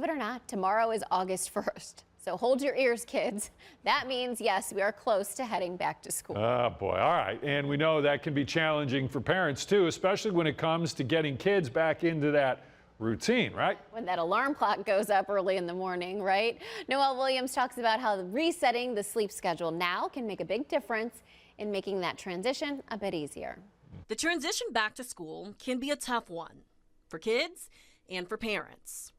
Believe it or not, tomorrow is August 1st. So hold your ears, kids. That means, yes, we are close to heading back to school. Oh, boy. All right. And we know that can be challenging for parents, too, especially when it comes to getting kids back into that routine, right? When that alarm clock goes up early in the morning, right? Noel Williams talks about how resetting the sleep schedule now can make a big difference in making that transition a bit easier. The transition back to school can be a tough one for kids and for parents.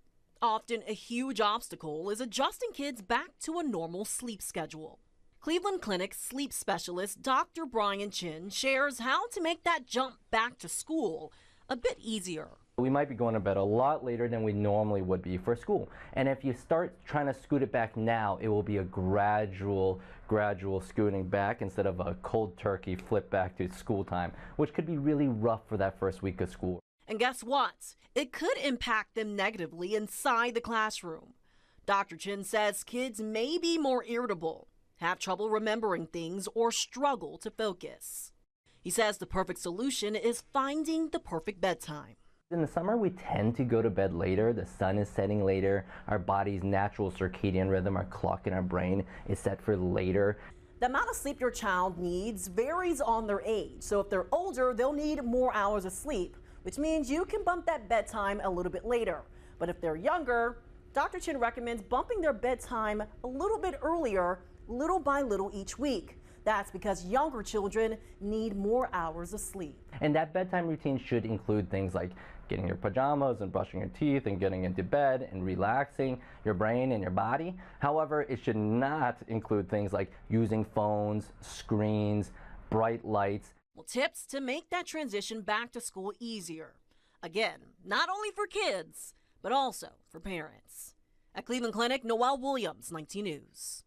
Often a huge obstacle is adjusting kids back to a normal sleep schedule. Cleveland Clinic sleep specialist Dr. Brian Chin shares how to make that jump back to school a bit easier. We might be going to bed a lot later than we normally would be for school. And if you start trying to scoot it back now, it will be a gradual scooting back instead of a cold turkey flip back to school time, which could be really rough for that first week of school. And guess what? It could impact them negatively inside the classroom. Dr. Chin says kids may be more irritable, have trouble remembering things, or struggle to focus. He says the perfect solution is finding the perfect bedtime. In the summer, we tend to go to bed later. The sun is setting later. Our body's natural circadian rhythm, our clock in our brain, is set for later. The amount of sleep your child needs varies on their age. So if they're older, they'll need more hours of sleep, which means you can bump that bedtime a little bit later. But if they're younger, Dr. Chin recommends bumping their bedtime a little bit earlier, little by little each week. That's because younger children need more hours of sleep. And that bedtime routine should include things like getting your pajamas and brushing your teeth and getting into bed and relaxing your brain and your body. However, it should not include things like using phones, screens, bright lights. Well, tips to make that transition back to school easier. Again, not only for kids, but also for parents. At Cleveland Clinic, Noel Williams, 19 News.